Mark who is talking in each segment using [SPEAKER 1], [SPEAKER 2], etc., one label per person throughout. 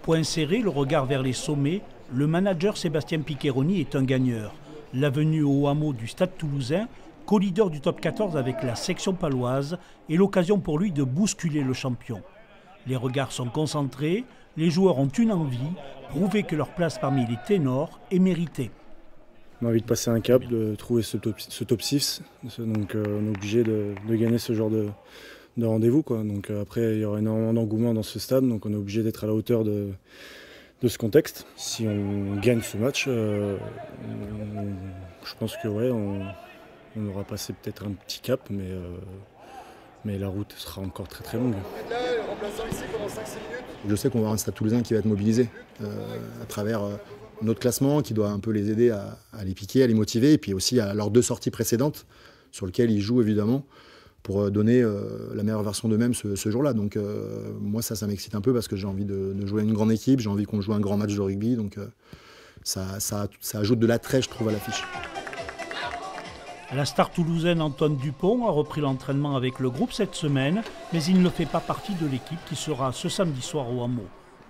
[SPEAKER 1] Point serré, le regard vers les sommets, le manager Sébastien Piccheroni est un gagneur. La venue au hameau du Stade Toulousain, co-leader du top 14 avec la section paloise, est l'occasion pour lui de bousculer le champion. Les regards sont concentrés, les joueurs ont une envie, prouver que leur place parmi les ténors est méritée.
[SPEAKER 2] On a envie de passer un cap, de trouver ce top 6, donc on est obligé de gagner ce genre de rendez-vous, quoi. Donc après il y aura énormément d'engouement dans ce stade, donc on est obligé d'être à la hauteur de ce contexte. Si on gagne ce match, je pense que ouais, on aura passé peut-être un petit cap, mais la route sera encore très longue.
[SPEAKER 3] Je sais qu'on va avoir un Stade Toulousain qui va être mobilisé à travers notre classement, qui doit un peu les aider à les piquer, à les motiver, et puis aussi à leurs 2 sorties précédentes, sur lesquelles ils jouent évidemment, pour donner la meilleure version d'eux-mêmes ce jour-là. Donc moi ça m'excite un peu parce que j'ai envie de jouer à une grande équipe, j'ai envie qu'on joue un grand match de rugby, donc ça ajoute de l'attrait, je trouve, à l'affiche.
[SPEAKER 1] La star toulousaine Antoine Dupont a repris l'entraînement avec le groupe cette semaine, mais il ne fait pas partie de l'équipe qui sera ce samedi soir au hameau.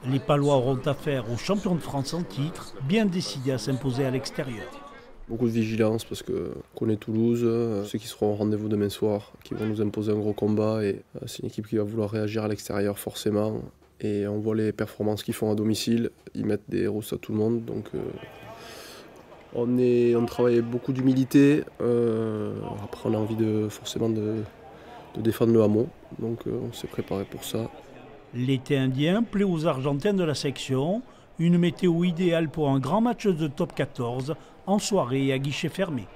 [SPEAKER 1] Les Palois auront affaire aux champions de France en titre, bien décidés à s'imposer à l'extérieur.
[SPEAKER 4] Beaucoup de vigilance parce qu'on connaît Toulouse, ceux qui seront au rendez-vous demain soir, qui vont nous imposer un gros combat. Et c'est une équipe qui va vouloir réagir à l'extérieur forcément. Et on voit les performances qu'ils font à domicile, ils mettent des rousses à tout le monde. Donc on travaille avec beaucoup d'humilité. Après on a envie forcément de défendre le hameau, donc on s'est préparé pour ça.
[SPEAKER 1] L'été indien plaît aux Argentins de la section, une météo idéale pour un grand match de top 14 en soirée et à guichet fermé.